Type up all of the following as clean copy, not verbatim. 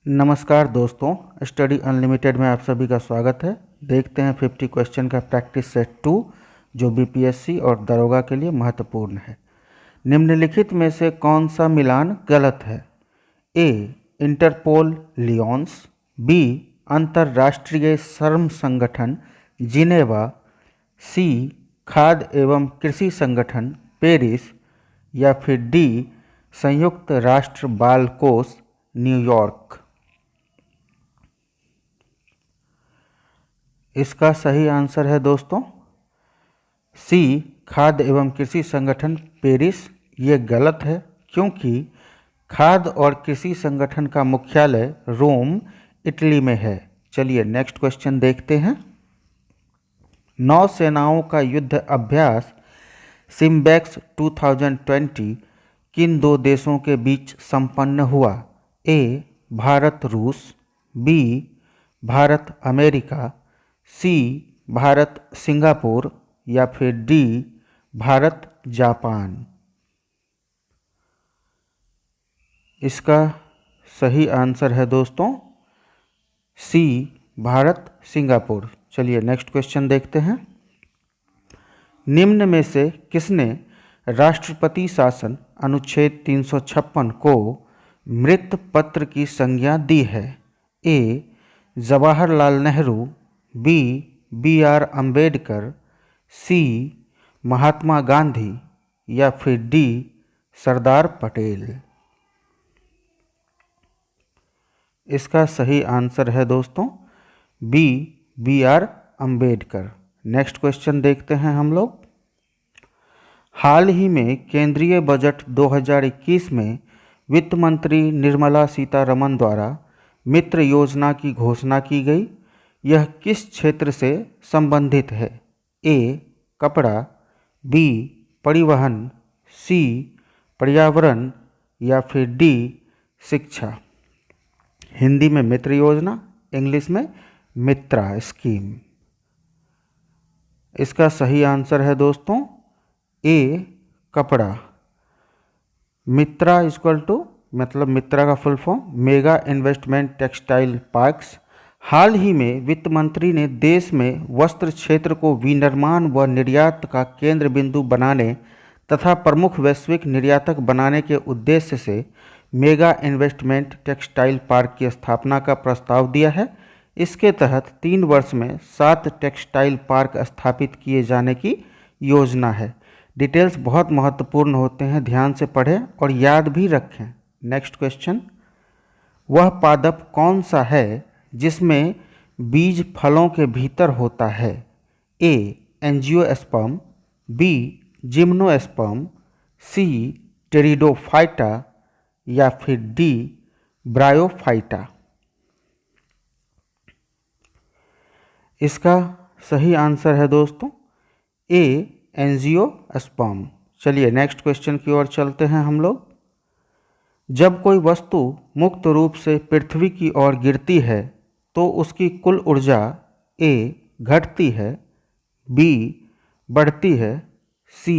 नमस्कार दोस्तों, study unlimited में आप सभी का स्वागत है। देखते हैं 50 क्वेश्चन का प्रैक्टिस सेट 2 जो बीपीएससी और दरोगा के लिए महत्वपूर्ण है। निम्नलिखित में से कौन सा मिलान गलत है? ए. Interpol Lyons, B. अंतर्राष्ट्रीय श्रम संगठन जिनेवा, सी. खाद्य एवं कृषि संगठन पेरिस, या फिर डी. संयुक्त राष्ट्र बाल कोष न्यूयॉर्क। इसका सही आंसर है दोस्तों सी. खाद्य एवं कृषि संगठन पेरिस। ये गलत है क्योंकि खाद्य और कृषि संगठन का मुख्यालय रोम, इटली में है। चलिए नेक्स्ट क्वेश्चन देखते हैं। नौसेनाओं का युद्ध अभ्यास सिम्बेक्स 2020 किन दो देशों के बीच संपन्न हुआ? ए. भारत रूस, बी. भारत अमेरिका, सी. भारत सिंगापुर, या फिर डी. भारत जापान। इसका सही आंसर है दोस्तों सी. भारत सिंगापुर। चलिए नेक्स्ट क्वेश्चन देखते हैं। निम्न में से किसने राष्ट्रपति शासन अनुच्छेद 356 को मृत पत्र की संज्ञा दी है? ए. जवाहरलाल नेहरू, बी. B.R. अम्बेडकर, सी. महात्मा गांधी, या फिर डी. सरदार पटेल। इसका सही आंसर है दोस्तों B. B.R. Ambedkar. Next question देखते हैं हम लोग। हाल ही में केंद्रीय बजट 2021 में वित्त मंत्री निर्मला सीतारमण द्वारा मित्र योजना की घोषणा की गई। यह किस क्षेत्र से संबंधित है? ए. कपड़ा, बी. परिवहन, सी. पर्यावरण, या फिर डी. शिक्षा। हिंदी में मित्र योजना, इंग्लिश में मित्रा स्कीम। इसका सही आंसर है दोस्तों ए. कपड़ा। मित्रा इक्वल टू मतलब मित्रा का full form mega investment textile parks. हाल ही में वित्त मंत्री ने देश में वस्त्र क्षेत्र को विनिर्माण व निर्यात का केंद्र बिंदु बनाने तथा प्रमुख वैश्विक निर्यातक बनाने के उद्देश्य से मेगा इन्वेस्टमेंट टेक्सटाइल पार्क की स्थापना का प्रस्ताव दिया है। इसके तहत 3 वर्ष में 7 टेक्सटाइल पार्क स्थापित किए जाने की योजना है। डिटेल्स बहुत महत्वपूर्ण होते हैं, ध्यान से पढ़ें और याद भी रखें। Next question. वह पादप कौन सा है जिसमें बीज फलों के भीतर होता है? A. Angiosperm, B. Gymnosperm, C. Pteridophyta, या फिर डी. ब्रायोफाइटा। इसका सही आंसर है दोस्तों ए. एंजियोस्पर्म। चलिए नेक्स्ट क्वेश्चन की ओर चलते हैं हम लोग। जब कोई वस्तु मुक्त रूप से पृथ्वी की ओर गिरती है तो उसकी कुल ऊर्जा ए. घटती है, बी. बढ़ती है, सी.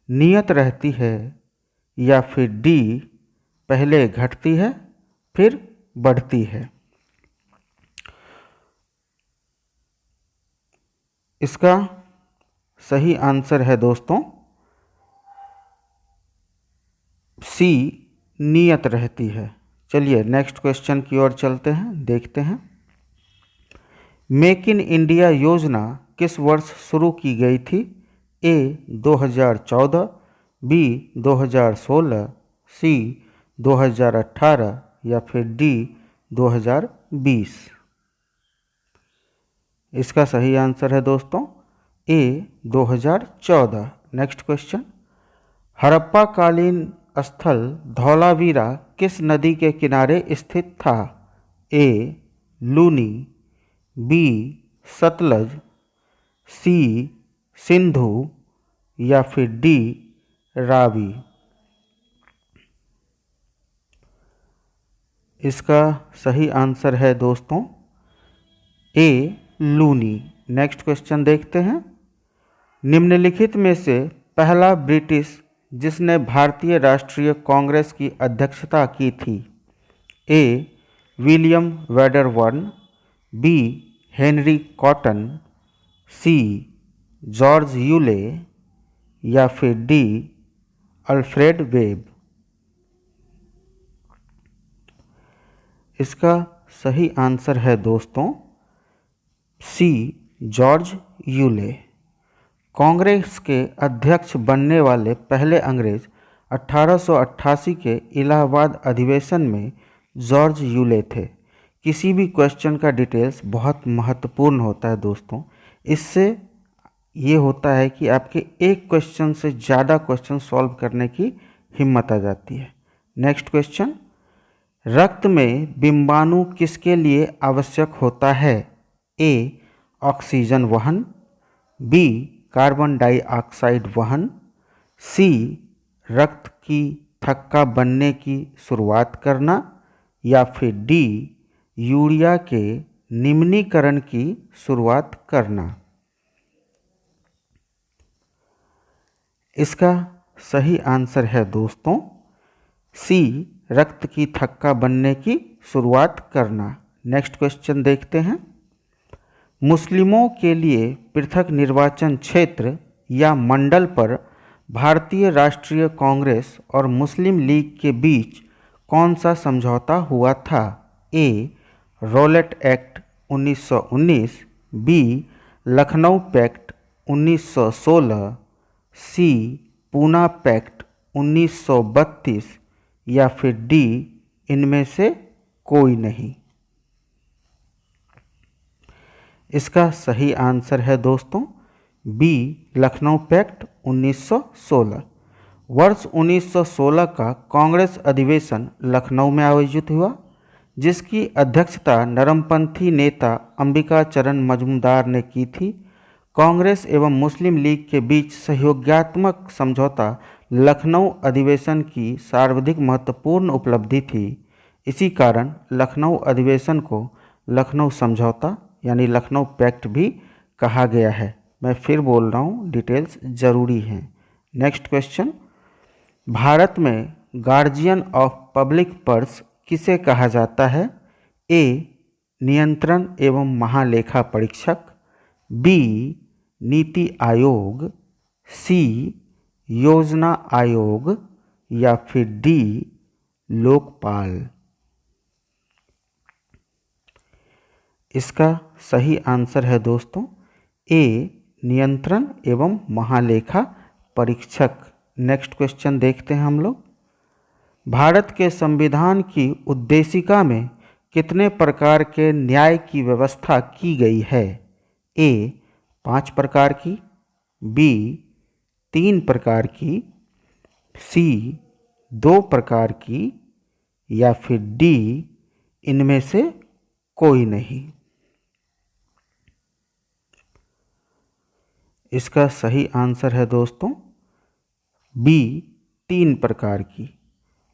नियत रहती है, या फिर डी. पहले घटती है फिर बढ़ती है। इसका सही आंसर है दोस्तों सी. नियत रहती है। चलिए नेक्स्ट क्वेश्चन की ओर चलते हैं, देखते हैं। मेक इन इंडिया योजना किस वर्ष शुरू की गई थी? ए. 2014, बी. 2016, सी. 2018, या फिर डी. 2020। इसका सही आंसर है दोस्तों ए. 2014। Next question. हड़प्पा कालीन स्थल धौलावीरा किस नदी के किनारे स्थित था? ए. लूनी, बी. सतलज, सी. सिंधु, या फिर डी. रावी। इसका सही आंसर है दोस्तों ए. लूनी। नेक्स्ट क्वेश्चन देखते हैं। निम्नलिखित में से पहला ब्रिटिश जिसने भारतीय राष्ट्रीय कांग्रेस की अध्यक्षता की थी? ए. William वेडरवर्न, B Henry cotton, C George Yule या फिर डी अल्फ्रेड वेब। इसका सही आंसर है दोस्तों सी जॉर्ज यूले। कांग्रेस के अध्यक्ष बनने वाले पहले अंग्रेज 1888 के इलाहाबाद अधिवेशन में जॉर्ज यूले थे। किसी भी क्वेश्चन का डिटेल्स बहुत महत्वपूर्ण होता है दोस्तों। इससे ये होता है कि आपके एक क्वेश्चन से ज़्यादा क्वेश्चन सॉल्व करने की हिम्मत आ जाती है। नेक्स्ट क्वेश्चन, रक्त में बिंबाणु किसके लिए आवश्यक होता है? ए ऑक्सीजन वहन, बी कार्बन डाइऑक्साइड वहन, सी रक्त की थक्का बनने की शुरुआत करना या फिर डी यूरिया के निम्नीकरण की शुरुआत करना। इसका सही आंसर है दोस्तों सी रक्त की थक्का बनने की शुरुआत करना। नेक्स्ट क्वेश्चन देखते हैं, मुस्लिमों के लिए पृथक निर्वाचन क्षेत्र या मंडल पर भारतीय राष्ट्रीय कांग्रेस और मुस्लिम लीग के बीच कौन सा समझौता हुआ था? A Rowlatt Act 1919, B Lucknow pact 1916, C Poona pact 1932 या फिर डी इनमें से कोई नहीं। इसका सही आंसर है दोस्तों बी लखनऊ पैक्ट 1916। वर्ष 1916 का कांग्रेस अधिवेशन लखनऊ में आयोजित हुआ, जिसकी अध्यक्षता नरमपंथी नेता अंबिका चरण मजूमदार ने की थी। कांग्रेस एवं मुस्लिम लीग के बीच सहयोगात्मक समझौता लखनऊ अधिवेशन की सर्वाधिक महत्वपूर्ण उपलब्धि थी। इसी कारण लखनऊ अधिवेशन को लखनऊ समझौता यानी लखनऊ पैक्ट भी कहा गया है। मैं फिर बोल रहा हूँ, डिटेल्स ज़रूरी हैं। नेक्स्ट क्वेश्चन, भारत में गार्जियन ऑफ पब्लिक पर्स किसे कहा जाता है? ए नियंत्रण एवं महालेखा परीक्षक, बी नीति आयोग, सी योजना आयोग या फिर डी लोकपाल। इसका सही आंसर है दोस्तों ए नियंत्रण एवं महालेखा परीक्षक। नेक्स्ट क्वेश्चन देखते हैं हम लोग, भारत के संविधान की उद्देशिका में कितने प्रकार के न्याय की व्यवस्था की गई है? ए 5 प्रकार की, बी 3 प्रकार की, सी 2 प्रकार की या फिर डी इनमें से कोई नहीं। इसका सही आंसर है दोस्तों बी 3 प्रकार की।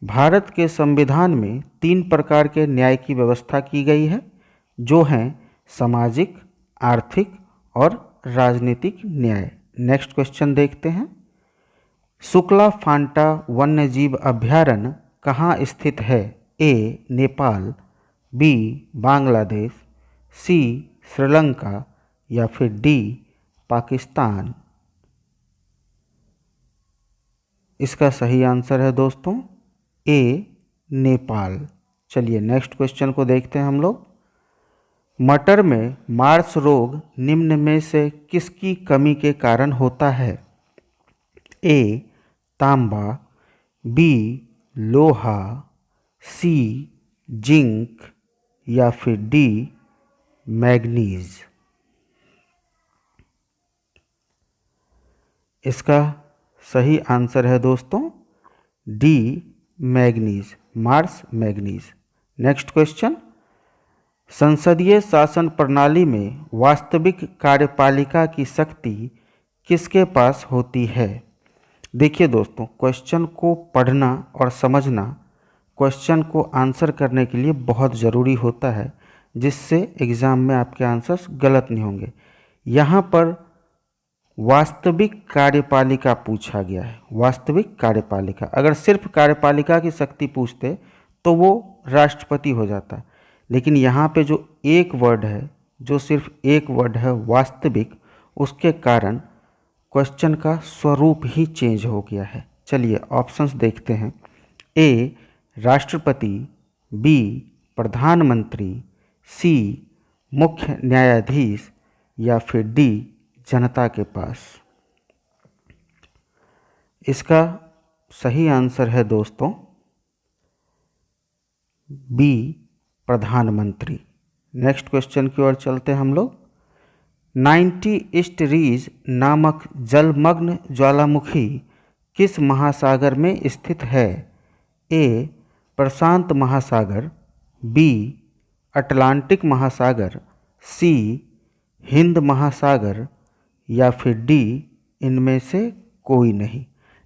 भारत के संविधान में 3 प्रकार के न्याय की व्यवस्था की गई है, जो हैं सामाजिक, आर्थिक और राजनीतिक न्याय। नेक्स्ट क्वेश्चन देखते हैं, शुक्ला फांटा वन्यजीव अभयारण्य कहाँ स्थित है? ए नेपाल, बी बांग्लादेश, सी श्रीलंका या फिर डी पाकिस्तान। इसका सही आंसर है दोस्तों ए नेपाल। चलिए नेक्स्ट क्वेश्चन को देखते हैं हम लोग, मटर में मार्स रोग निम्न में से किसकी कमी के कारण होता है? ए तांबा, बी लोहा, सी जिंक या फिर डी मैग्नीज। इसका सही आंसर है दोस्तों D manganese, Mars manganese. Next question, संसदीय शासन प्रणाली में वास्तविक कार्यपालिका की शक्ति किसके पास होती है? देखिए दोस्तों, क्वेश्चन को पढ़ना और समझना क्वेश्चन को आंसर करने के लिए बहुत ज़रूरी होता है, जिससे एग्ज़ाम में आपके आंसर्स गलत नहीं होंगे। यहाँ पर वास्तविक कार्यपालिका पूछा गया है, वास्तविक कार्यपालिका। अगर सिर्फ कार्यपालिका की शक्ति पूछते तो वो राष्ट्रपति हो जाता, लेकिन यहाँ पे जो एक वर्ड है, जो सिर्फ एक वर्ड है वास्तविक, उसके कारण क्वेश्चन का स्वरूप ही चेंज हो गया है। चलिए ऑप्शंस देखते हैं। ए राष्ट्रपति, बी प्रधानमंत्री, सी मुख्य न्यायाधीश, या फिर डी जनता के पास। इसका सही आंसर है दोस्तों बी प्रधानमंत्री। नेक्स्ट क्वेश्चन की ओर चलते हैं हम लोग। 90 ईस्ट रीज नामक जलमग्न ज्वालामुखी किस महासागर में स्थित है? ए प्रशांत महासागर, बी अटलांटिक महासागर, सी हिंद महासागर, या फिर डी इनमें से कोई नहीं।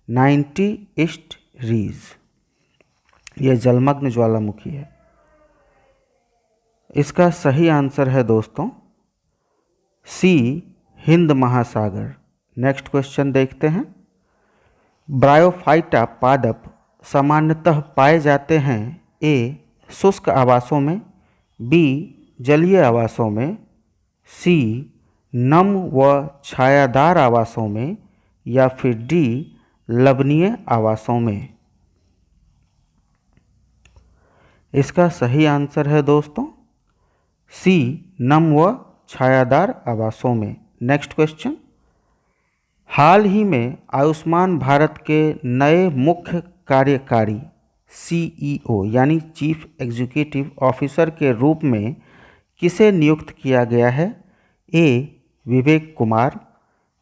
90 ईस्ट रीज यह जलमग्न ज्वालामुखी है। इसका सही आंसर है दोस्तों सी हिंद महासागर। नेक्स्ट क्वेश्चन देखते हैं। ब्रायोफाइटा पादप सामान्यतः पाए जाते हैं ए शुष्क आवासों में, बी जलीय आवासों में, सी नम व छायादार आवासों में, या फिर डी लवणीय आवासों में। इसका सही आंसर है दोस्तों सी नम व छायादार आवासों में। Next question. हाल ही में आयुष्मान भारत के नए मुख्य कार्यकारी सीईओ यानी चीफ एग्जीक्यूटिव ऑफिसर के रूप में किसे नियुक्त किया गया है? ए विवेक कुमार,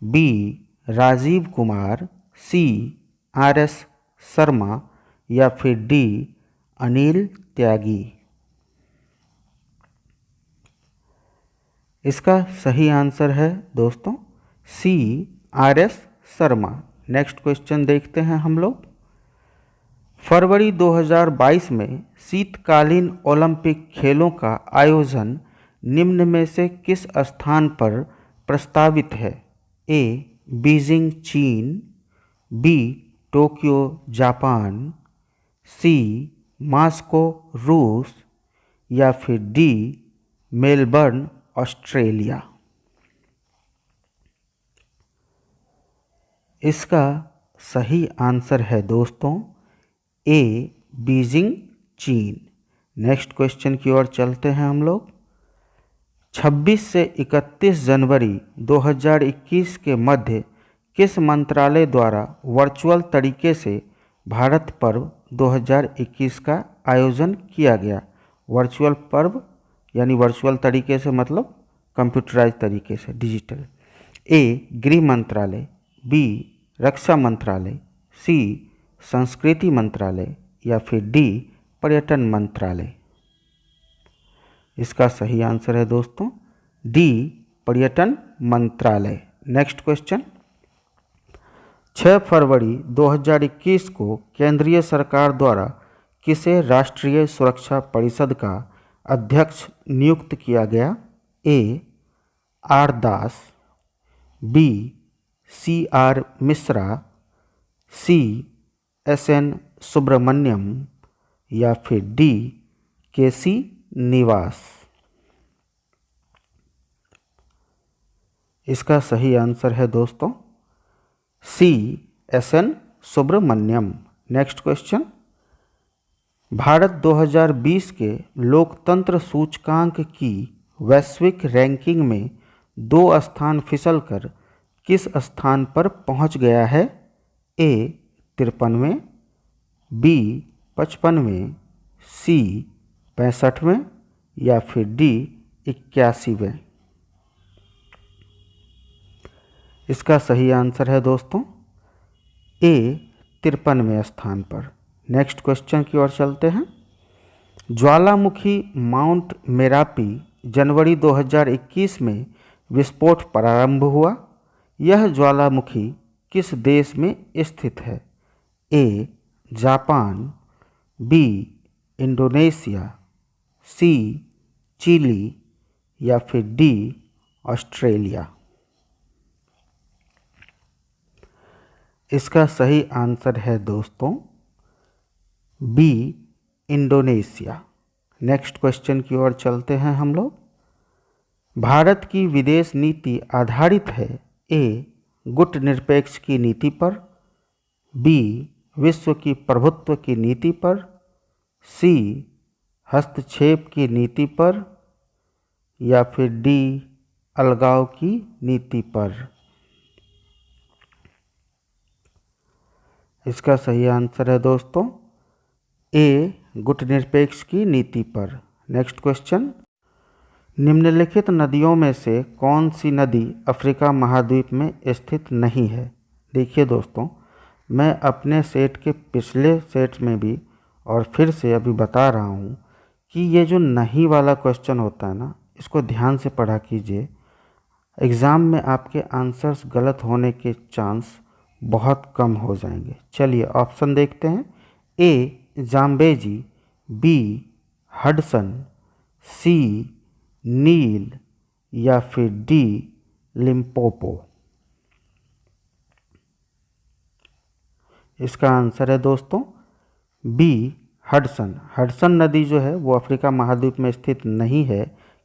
बी राजीव कुमार, सी आर.एस. शर्मा, या फिर डी अनिल त्यागी। इसका सही आंसर है दोस्तों सी आर.एस. शर्मा। नेक्स्ट क्वेश्चन देखते हैं हम लोग। फरवरी 2022 में शीतकालीन ओलंपिक खेलों का आयोजन निम्न में से किस स्थान पर प्रस्तावित है? ए बीजिंग चीन, बी टोक्यो जापान, सी मॉस्को रूस, या फिर डी मेलबर्न ऑस्ट्रेलिया। इसका सही आंसर है दोस्तों ए बीजिंग चीन। नेक्स्ट क्वेश्चन की ओर चलते हैं हम लोग। 26 से 31 जनवरी 2021 के मध्य किस मंत्रालय द्वारा वर्चुअल तरीके से भारत पर्व 2021 का आयोजन किया गया? वर्चुअल पर्व यानी वर्चुअल तरीके से मतलब कंप्यूटराइज तरीके से, डिजिटल। ए गृह मंत्रालय, बी रक्षा मंत्रालय, सी संस्कृति मंत्रालय, या फिर डी पर्यटन मंत्रालय। इसका सही आंसर है दोस्तों डी पर्यटन मंत्रालय। Next question. 6 फरवरी 2021 को केंद्रीय सरकार द्वारा किसे राष्ट्रीय सुरक्षा परिषद का अध्यक्ष नियुक्त किया गया? A R Das, B C R Mishra, C S N Subramaniam, या फिर डी के सी निवास। इसका सही आंसर है दोस्तों C S N Subramaniam. Next question. Bharat 2020 के लोकतंत्र सूचकांक की वैश्विक रैंकिंग में 2 स्थान फिसलकर किस स्थान पर पहुंच गया है? ए 53वें, बी 55वें, सी 65वें, या फिर डी 81वें। इसका सही आंसर है दोस्तों ए 53वें स्थान पर। नेक्स्ट क्वेश्चन की ओर चलते हैं। ज्वालामुखी माउंट मेरापी जनवरी 2021 में विस्फोट प्रारंभ हुआ। यह ज्वालामुखी किस देश में स्थित है? A Japan, B Indonesia, C Chile, या फिर डी ऑस्ट्रेलिया। इसका सही आंसर है दोस्तों बी इंडोनेशिया। नेक्स्ट क्वेश्चन की ओर चलते हैं हम लोग। भारत की विदेश नीति आधारित है ए गुटनिरपेक्ष की नीति पर, बी विश्व की प्रभुत्व की नीति पर, सी हस्तक्षेप की नीति पर, या फिर डी अलगाव की नीति पर। इसका सही आंसर है दोस्तों ए गुटनिरपेक्ष की नीति पर। नेक्स्ट क्वेश्चन, निम्नलिखित नदियों में से कौन सी नदी अफ्रीका महाद्वीप में स्थित नहीं है। देखिए दोस्तों, मैं अपने सेट के पिछले सेट में भी और फिर से अभी बता रहा हूँ कि ये जो नहीं वाला क्वेश्चन होता है ना, इसको ध्यान से पढ़ा कीजिए। एग्ज़ाम में आपके आंसर्स गलत होने के चांस बहुत कम हो जाएंगे। चलिए ऑप्शन देखते हैं। ए जाम्बेजी, बी हडसन, सी नील, या फिर डी लिम्पोपो। इसका आंसर है दोस्तों बी हडसन। हडसन नदी जो है वो अफ्रीका महाद्वीप में स्थित नहीं है,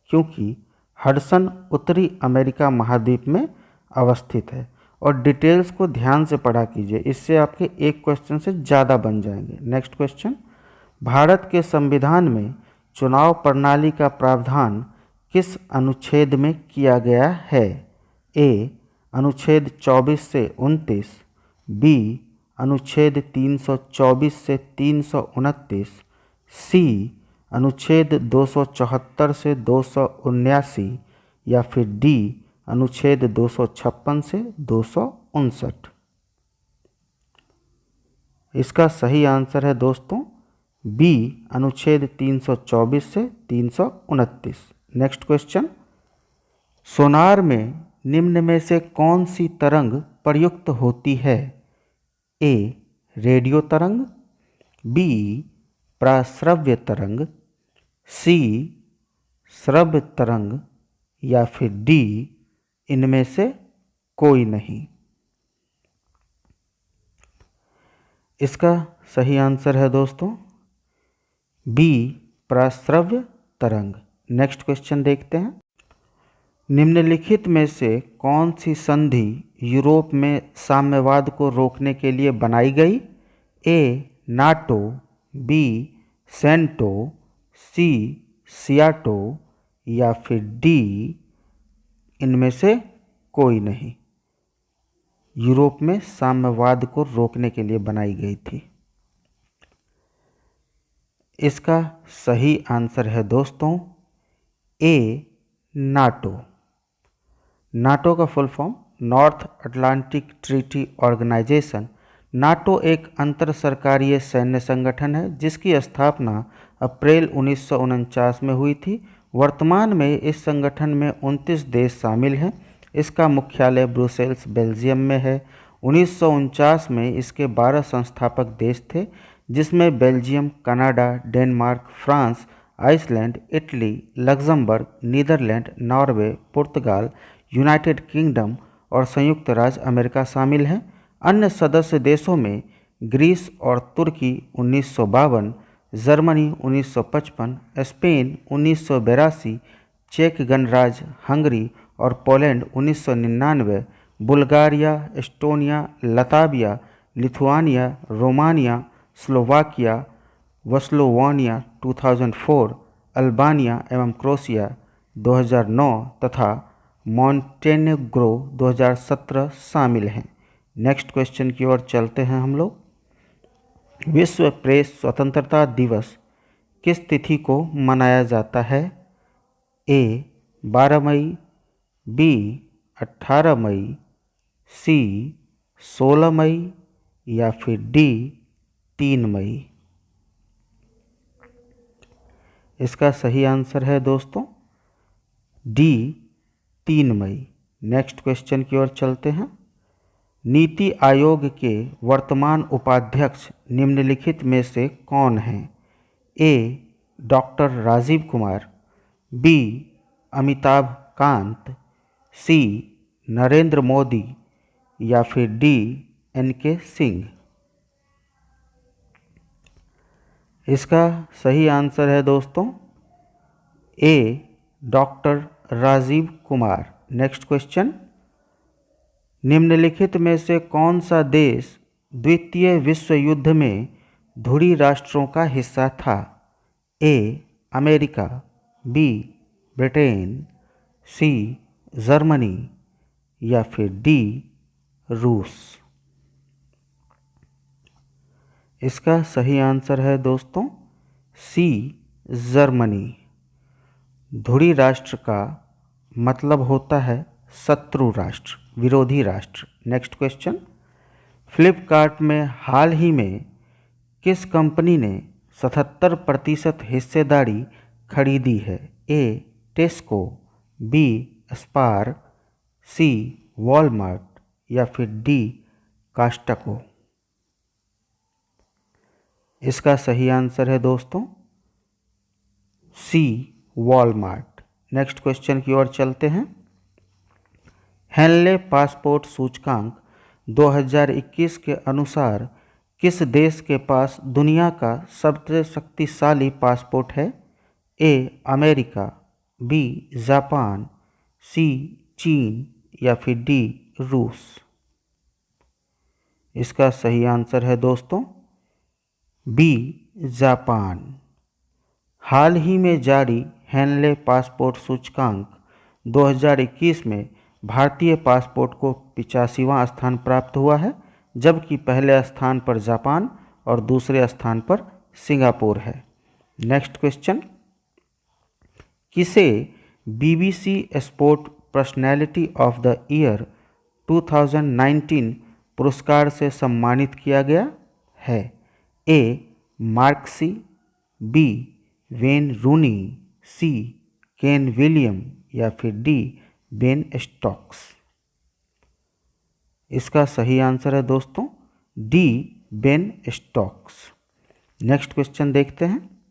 क्योंकि हडसन उत्तरी अमेरिका महाद्वीप में अवस्थित है। और डिटेल्स को ध्यान से पढ़ा कीजिए, इससे आपके एक क्वेश्चन से ज़्यादा बन जाएंगे। नेक्स्ट क्वेश्चन, भारत के संविधान में चुनाव प्रणाली का प्रावधान किस अनुच्छेद में किया गया है। ए अनुच्छेद 24 से 29, बी अनुच्छेद 324 से 329, सी अनुच्छेद 274 से 279, या फिर डी अनुच्छेद 256 से 259। इसका सही आंसर है दोस्तों बी अनुच्छेद 324 से 329। नेक्स्ट क्वेश्चन, सोनार में निम्न में से कौन सी तरंग प्रयुक्त होती है। ए रेडियो तरंग, बी प्राश्रव्य तरंग, सी श्रव्य तरंग, या फिर डी इनमें से कोई नहीं। इसका सही आंसर है दोस्तों बी प्राश्रव्य तरंग। नेक्स्ट क्वेश्चन देखते हैं। निम्नलिखित में से कौन सी संधि यूरोप में साम्यवाद को रोकने के लिए बनाई गई। ए नाटो, बी सेंटो, सी सियाटो, या फिर डी इनमें से कोई नहीं। यूरोप में साम्यवाद को रोकने के लिए बनाई गई थी। इसका सही आंसर है दोस्तों ए नाटो। नाटो का full form North Atlantic Treaty Organisation. NATO एक अंतर सरकारीय सैन्य संगठन है जिसकी स्थापना अप्रैल 1949 में हुई थी। वर्तमान में इस संगठन में 29 देश शामिल हैं। इसका मुख्यालय ब्रुसेल्स बेल्जियम में है। 1949 में इसके 12 संस्थापक देश थे, जिसमें Belgium, Canada, Denmark, France, Iceland, Italy, Luxembourg, Netherlands, Norway, पुर्तगाल, यूनाइटेड किंगडम और संयुक्त राज्य अमेरिका शामिल हैं। अन्य सदस्य देशों में ग्रीस और तुर्की 1952, जर्मनी 1955, स्पेन 1982, चेक गणराज्य, हंगरी और Poland 1999, Bulgaria, Estonia, Latvia, Lithuania, Romania, Slovakia, वस्लोवानिया 2004, अल्बानिया एवं क्रोएशिया 2009 तथा मॉन्टेनेग्रो 2017 शामिल हैं। नेक्स्ट क्वेश्चन की ओर चलते हैं हम लोग। विश्व प्रेस स्वतंत्रता दिवस किस तिथि को मनाया जाता है। ए 12 मई, बी 18 मई, सी 16 मई, या फिर डी 3 मई। इसका सही आंसर है दोस्तों डी 3 मई। नेक्स्ट क्वेश्चन की ओर चलते हैं। नीति आयोग के वर्तमान उपाध्यक्ष निम्नलिखित में से कौन हैं। ए डॉक्टर राजीव कुमार, बी अमिताभ कांत, सी नरेंद्र मोदी, या फिर डी एन.के. सिंह। इसका सही आंसर है दोस्तों A doctor Rajiv Kumar. Next question, निम्नलिखित में से कौन सा देश द्वितीय विश्व युद्ध में धुरी राष्ट्रों का हिस्सा था? A America, B Britain, C Germany या फिर डी रूस। इसका सही आंसर है दोस्तों सी जर्मनी। धुरी राष्ट्र का मतलब होता है शत्रु राष्ट्र, विरोधी राष्ट्र। नेक्स्ट क्वेश्चन, फ्लिपकार्ट में हाल ही में किस कंपनी ने 77% हिस्सेदारी खरीदी है? ए टेस्को, बी स्पार, सी वॉलमार्ट या फिर डी कास्टको। इसका सही आंसर है दोस्तों सी वॉलमार्ट। नेक्स्ट क्वेश्चन की ओर चलते हैं। हेनले पासपोर्ट सूचकांक 2021 के अनुसार किस देश के पास दुनिया का सबसे शक्तिशाली पासपोर्ट है? ए अमेरिका, बी जापान, सी चीन या फिर डी रूस। इसका सही आंसर है दोस्तों बी जापान। हाल ही में जारी हेनले पासपोर्ट सूचकांक 2021 में भारतीय पासपोर्ट को 85वां स्थान प्राप्त हुआ है, जबकि पहले स्थान पर जापान और दूसरे स्थान पर सिंगापुर है। नेक्स्ट क्वेश्चन, किसे BBC sport personality of the year 2019 पुरस्कार से सम्मानित किया गया है? ए मार्क्सी, B when Rooni, C cane William या फिर डी बेन स्टोक्स। इसका सही आंसर है दोस्तों D Ben Stokes. Next question देखते हैं।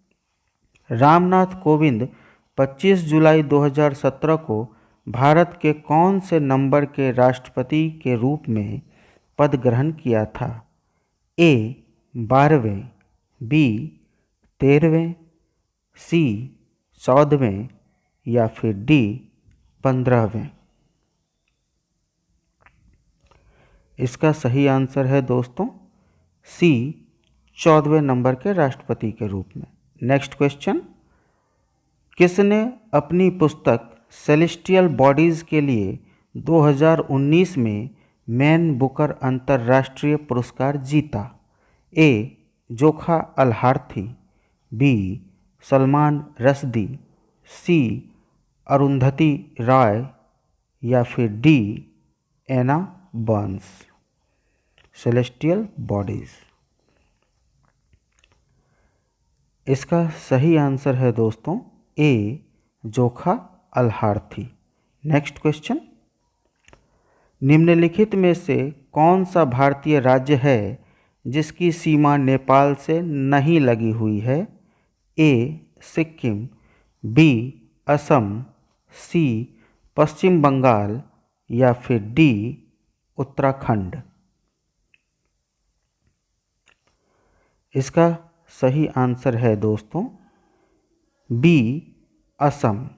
रामनाथ कोविंद 25 जुलाई 2017 को भारत के कौन से नंबर के राष्ट्रपति के रूप में पद ग्रहण किया था? ए 12वें, बी 13वें, सी 14वें या फिर डी 15वें। इसका सही आंसर है दोस्तों सी 14वें नंबर के राष्ट्रपति के रूप में। नेक्स्ट क्वेश्चन, किसने अपनी पुस्तक सेलेस्टियल बॉडीज़ के लिए 2019 में मैन बुकर अंतर्राष्ट्रीय पुरस्कार जीता? ए जोखा अल-हार्थी, बी सलमान रश्दी, सी अरुंधति राय या फिर डी एना बर्न्स। Celestial bodies. इसका सही आंसर है दोस्तों ए जोखा अल-हार्थी। नेक्स्ट क्वेश्चन, निम्नलिखित में से कौन सा भारतीय राज्य है जिसकी सीमा नेपाल से नहीं लगी हुई है? ए सिक्किम, बी असम, सी पश्चिम बंगाल या फिर डी उत्तराखंड। इसका सही आंसर है दोस्तों बी असम।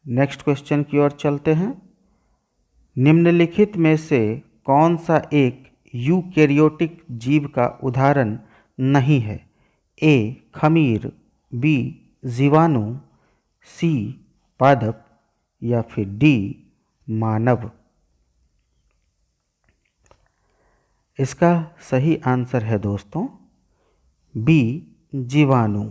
नेक्स्ट क्वेश्चन की ओर चलते हैं। निम्नलिखित में से कौन सा एक यूकैरियोटिक जीव का उदाहरण नहीं है? ए खमीर, बी जीवाणु, सी पादप या फिर डी मानव। इसका सही आंसर है दोस्तों बी जीवाणु।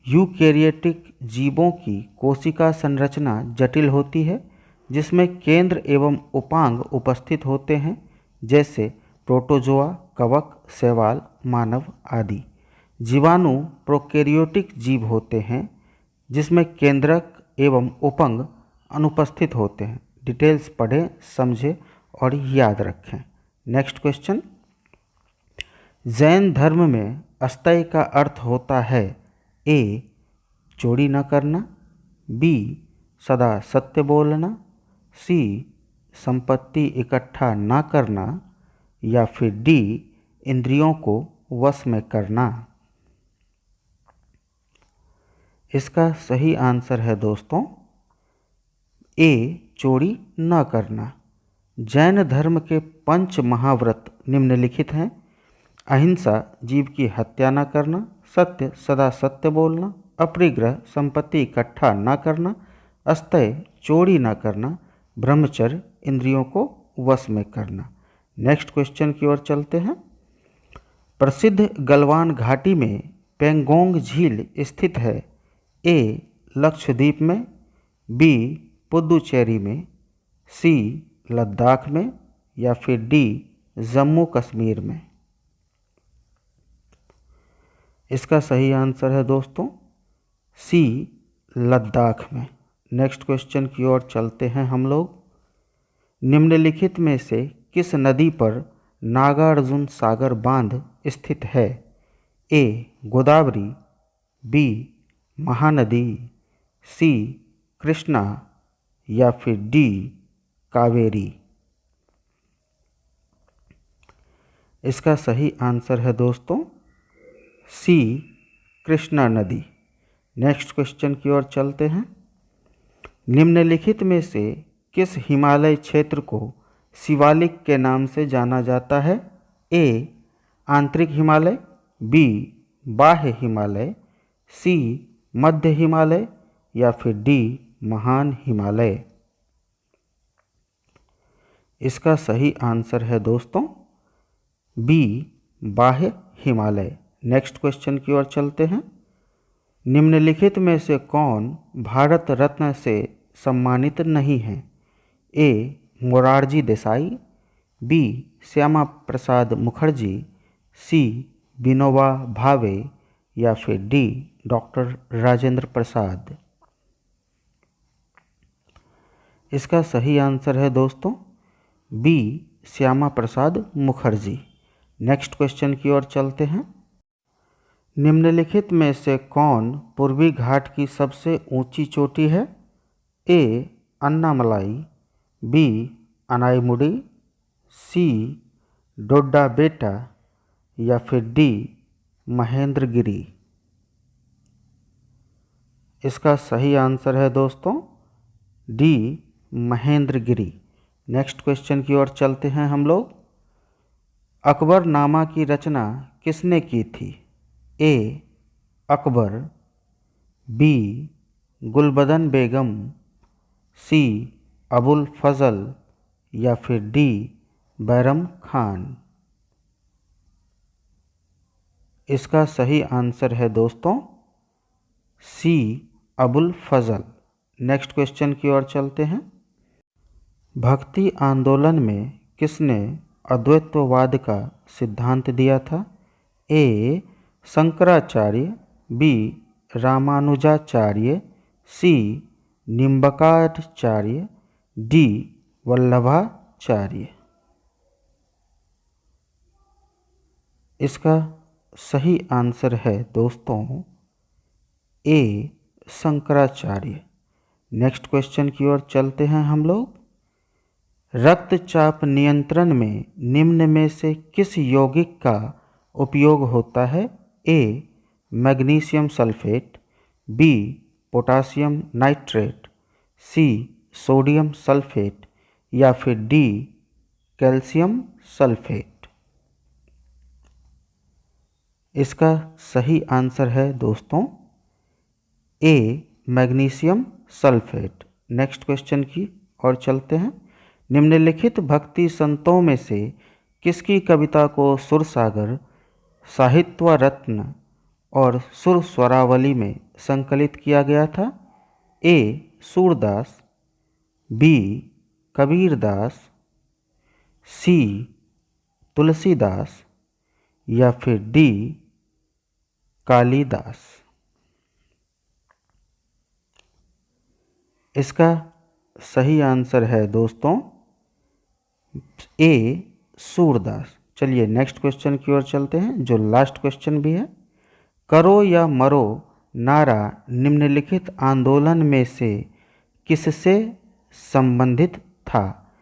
यूकैरियोटिक जीवों की कोशिका संरचना जटिल होती है, जिसमें केंद्र एवं उपांग उपस्थित होते हैं, जैसे प्रोटोजोआ, कवक, शैवाल, मानव आदि। जीवाणु प्रोकैरियोटिक जीव होते हैं, जिसमें केंद्रक एवं उपंग अनुपस्थित होते हैं। डिटेल्स पढ़ें, समझें और याद रखें। नेक्स्ट क्वेश्चन, जैन धर्म में अस्तेय का अर्थ होता है? ए चोरी न करना, बी सदा सत्य बोलना, सी संपत्ति इकट्ठा न करना या फिर डी इंद्रियों को वश में करना। इसका सही आंसर है दोस्तों ए, चोरी न करना। जैन धर्म के पंच महाव्रत निम्नलिखित हैं: अहिंसा, जीव की हत्या न करना, सत्य, सदा सत्य बोलना, अपरिग्रह, संपत्ति इकट्ठा न करना, अस्तय, चोरी न करना, ब्रह्मचर्य, इंद्रियों को वश में करना। नेक्स्ट क्वेश्चन की ओर चलते हैं। प्रसिद्ध गलवान घाटी में पेंगोंग झील स्थित है। ए, लक्षद्वीप में, बी, पुदुचेरी में, सी, लद्दाख में, या फिर डी, जम्मू कश्मीर में। इसका सही आंसर है दोस्तों सी, लद्दाख में। नेक्स्ट क्वेश्चन की ओर चलते हैं हम लोग। निम्नलिखित में से किस नदी पर नागार्जुन सागर बांध स्थित है? ए, गोदावरी, बी, महानदी, सी, कृष्णा, या फिर डी, कावेरी। इसका सही आंसर है दोस्तों सी, कृष्णा नदी। नेक्स्ट क्वेश्चन की ओर चलते हैं। निम्नलिखित में से किस हिमालय क्षेत्र को शिवालिक के नाम से जाना जाता है? ए, आंतरिक हिमालय, बी, बाह्य हिमालय, सी, मध्य हिमालय, या फिर डी, महान हिमालय। इसका सही आंसर है दोस्तों बी, बाह्य हिमालय। नेक्स्ट क्वेश्चन की ओर चलते हैं। निम्नलिखित में से कौन भारत रत्न से सम्मानित नहीं है? ए, मोरारजी देसाई, बी, श्यामा प्रसाद मुखर्जी, सी, विनोबा भावे, या फिर डी, डॉक्टर राजेंद्र प्रसाद। इसका सही आंसर है दोस्तों B, Shyama Prasad Mukherjee. Next question की ओर चलते हैं। निम्नलिखित में से कौन पूर्वी घाट की सबसे ऊंची चोटी है? ए, अन्नामलाई, बी, अनाईमुडी, सी, डोड्डा बेटा, या फिर डी, महेंद्रगिरी। इसका सही आंसर है दोस्तों डी, महेंद्रगिरी। नेक्स्ट क्वेश्चन की ओर चलते हैं हम लोग। अकबरनामा की रचना किसने की थी? ए, अकबर, बी, गुलबदन बेगम, सी, अबुल फजल, या फिर डी, बैरम खान। इसका सही आंसर है दोस्तों सी, अबुल फजल। नेक्स्ट क्वेश्चन की ओर चलते हैं। भक्ति आंदोलन में किसने अद्वैतवाद का सिद्धांत दिया था? ए, शंकराचार्य, बी, रामानुजाचार्य, सी, निम्बकाचार्य, डी, वल्लभाचार्य। इसका सही आंसर है दोस्तों ए, शंकराचार्य। नेक्स्ट क्वेश्चन की ओर चलते हैं हम लोग। रक्तचाप नियंत्रण में निम्न में से किस यौगिक का उपयोग होता है? A, magnesium sulphate, B, potassium nitrate, C, sodium sulphate, या फिर डी, कैल्शियम सल्फेट। इसका सही आंसर है दोस्तों ए, मैग्नीशियम सल्फेट। नेक्स्ट क्वेश्चन की ओर चलते हैं। निम्नलिखित भक्ति संतों में से किसकी कविता को सुरसागर, साहित्य रत्न और सुर स्वरावली में संकलित किया गया था? ए, सूरदास, बी, कबीरदास, सी, तुलसीदास, या फिर डी, कालिदास। इसका सही आंसर है दोस्तों ए, सूरदास। चलिए नेक्स्ट क्वेश्चन की ओर चलते हैं, जो लास्ट क्वेश्चन भी है। करो या मरो नारा निम्नलिखित आंदोलन में से किससे संबंधित था?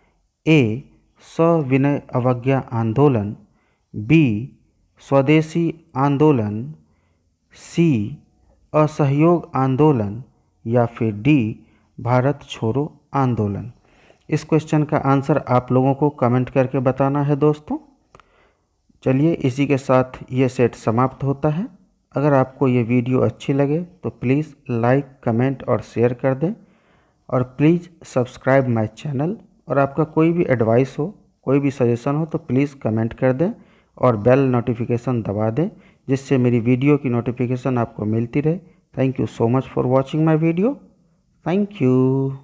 ए, सविनय अवज्ञा आंदोलन, बी, स्वदेशी आंदोलन, सी, असहयोग आंदोलन या फिर डी भारत छोड़ो आंदोलन। इस क्वेश्चन का आंसर आप लोगों को कमेंट करके बताना है दोस्तों। चलिए इसी के साथ ये सेट समाप्त होता है। अगर आपको ये वीडियो अच्छी लगे तो प्लीज़ लाइक, कमेंट और शेयर कर दें और प्लीज़ सब्सक्राइब माय चैनल। और आपका कोई भी एडवाइस हो, कोई भी सजेशन हो तो प्लीज़ कमेंट कर दें और बेल नोटिफिकेशन दबा दें, जिससे मेरी वीडियो की नोटिफिकेशन आपको मिलती रहे। Thank you so much for watching my video. Thank you.